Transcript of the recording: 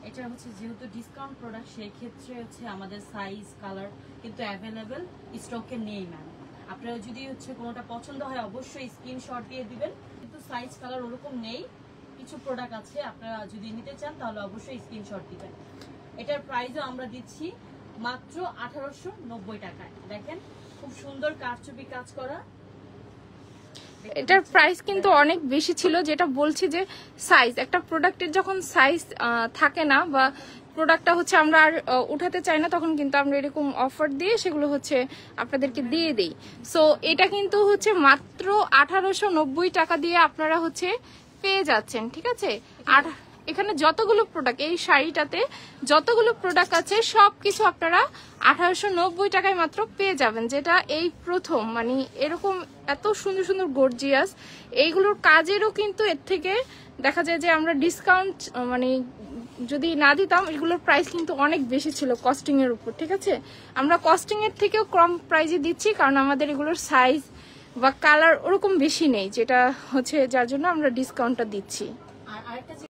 এটা হচ্ছে যেহেতু ডিসকাউন্ট প্রোডাক্ট, সেই ক্ষেত্রে হচ্ছে আমাদের সাইজ কালার কিন্তু অ্যাভেলেবেল স্টকে নেই ম্যাম। আপনারা যদি হচ্ছে কোনোটা পছন্দ হয় অবশ্যই স্ক্রিনশট দিয়ে দিবেন, কিন্তু সাইজ কালার ওরকম নেই। কিছু প্রোডাক্ট আছে, আপনারা যদি নিতে চান তাহলে অবশ্যই স্ক্রিনশট দিবেন। এটার প্রাইসও আমরা দিচ্ছি মাত্র 1890 টাকায়। দেখেন খুব সুন্দর কারচুপি কাজ করা। এটার প্রাইস কিন্তু অনেক বেশি ছিল, যেটা বলছি যে সাইজ, একটা প্রোডাক্টের যখন সাইজ থাকে না বা প্রোডাক্টটা হচ্ছে আমরা আর উঠাতে চাই না, তখন কিন্তু আমরা এরকম অফার দিয়ে সেগুলো হচ্ছে আপনাদেরকে দিয়ে দেই। সো এটা কিন্তু হচ্ছে মাত্র 1890 টাকা দিয়ে আপনারা হচ্ছে পেয়ে যাচ্ছেন, ঠিক আছে। আর এখানে যতগুলো প্রোডাক্ট, এই শাড়িটাতে যতগুলো প্রোডাক্ট আছে সবকিছু আপনারা 1890 টাকায় মাত্র পেয়ে যাবেন, যেটা এই প্রথম। মানে এরকম এত সুন্দর সুন্দর গর্জিয়াস এইগুলোর কাজেরও কিন্তু এর থেকে দেখা যায় যে আমরা ডিসকাউন্ট মানে যদি না দিতাম, এগুলোর প্রাইস কিন্তু অনেক বেশি ছিল কস্টিং এর উপর, ঠিক আছে। আমরা কস্টিং এর থেকেও কম প্রাইসে দিচ্ছি, কারণ আমাদের এগুলোর সাইজ বা কালার ওরকম বেশি নেই, যেটা হচ্ছে যার জন্য আমরা ডিসকাউন্টটা দিচ্ছি। আর আরেকটা যে